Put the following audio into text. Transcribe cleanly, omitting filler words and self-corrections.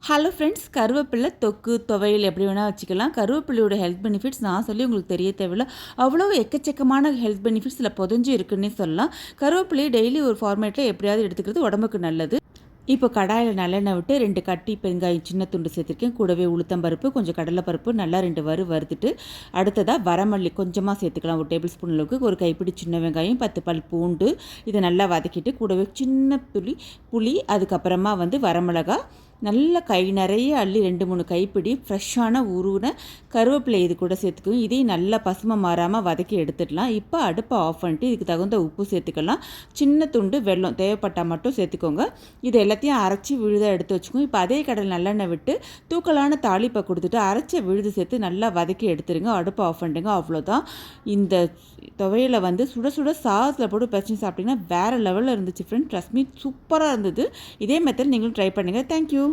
Hello friends, கருவேப்பிலை தொக்கு, துவையல் எப்படி வேணால் வச்சுக்கலாம். கருவேப்பிலையோட ஹெல்த் பெனிஃபிட்ஸ் நான் சொல்லி உங்களுக்கு தெரிய தேவையில்ல. அவ்வளோ எக்கச்சக்கமான ஹெல்த் பெனிஃபிட்ஸ் இதில் புதைஞ்சு இருக்குன்னே சொல்லலாம். கருவேப்பிலையை டெய்லி ஒரு ஃபார்மேட்டில் எப்படியாவது எடுத்துக்கிறது உடம்புக்கு நல்லது. இப்போ கடாயில் நல்லெண்ணெய் விட்டு 2 கட்டி பெருங்காயம் சின்ன துண்டு சேர்த்துருக்கேன். கூடவே உளுத்தம்பருப்பு, கொஞ்சம் கடலைப்பருப்பு நல்லா 2 வறுத்துட்டு, அடுத்ததாக வரமல்லி கொஞ்சமாக சேர்த்துக்கலாம். ஒரு டேபிள் ஸ்பூன் அளவுக்கு, ஒரு கைப்பிடி சின்ன வெங்காயம், 10 பல் பூண்டு, இதை நல்லா வதக்கிட்டு கூடவே சின்ன துளி புளி, அதுக்கப்புறமா வரமிளகா நல்ல கை நிறைய அள்ளி 2-3 கைப்பிடி ஃப்ரெஷ்ஷான உருவின கருவேப்பிலை இது கூட சேர்த்துக்குவோம். இதையும் நல்லா பசுமை மாறாமல் வதக்கி எடுத்துடலாம். இப்போ அடுப்பை ஆஃப் பண்ணிட்டு இதுக்கு தகுந்த உப்பு சேர்த்துக்கலாம். சின்ன துண்டு வெல்லம் தேவைப்பட்டால் மட்டும் சேர்த்துக்கோங்க. இது எல்லாத்தையும் அரைச்சி விழுதாக எடுத்து வச்சுக்கோங்க. இப்போ அதே கடையில் நல்லெண்ணெய் விட்டு தூக்கலான தாளிப்பை கொடுத்துட்டு அரைச்ச விழுது சேர்த்து நல்லா வதக்கி எடுத்துருங்க. அடுப்பை ஆஃப் பண்ணிட்டுங்க. அவ்வளோதான். இந்த துவையில் சுட சுட சாதத்தில் போட்டு பிரச்சனை சாப்பிட்டிங்கன்னா வேறு லெவலில் இருந்துச்சு ஃப்ரெண்ட். ட்ரஸ்ட் மீ, சூப்பராக இருந்தது. இதே மெத்தட் நீங்களும் ட்ரை பண்ணுங்கள். தேங்க்யூ.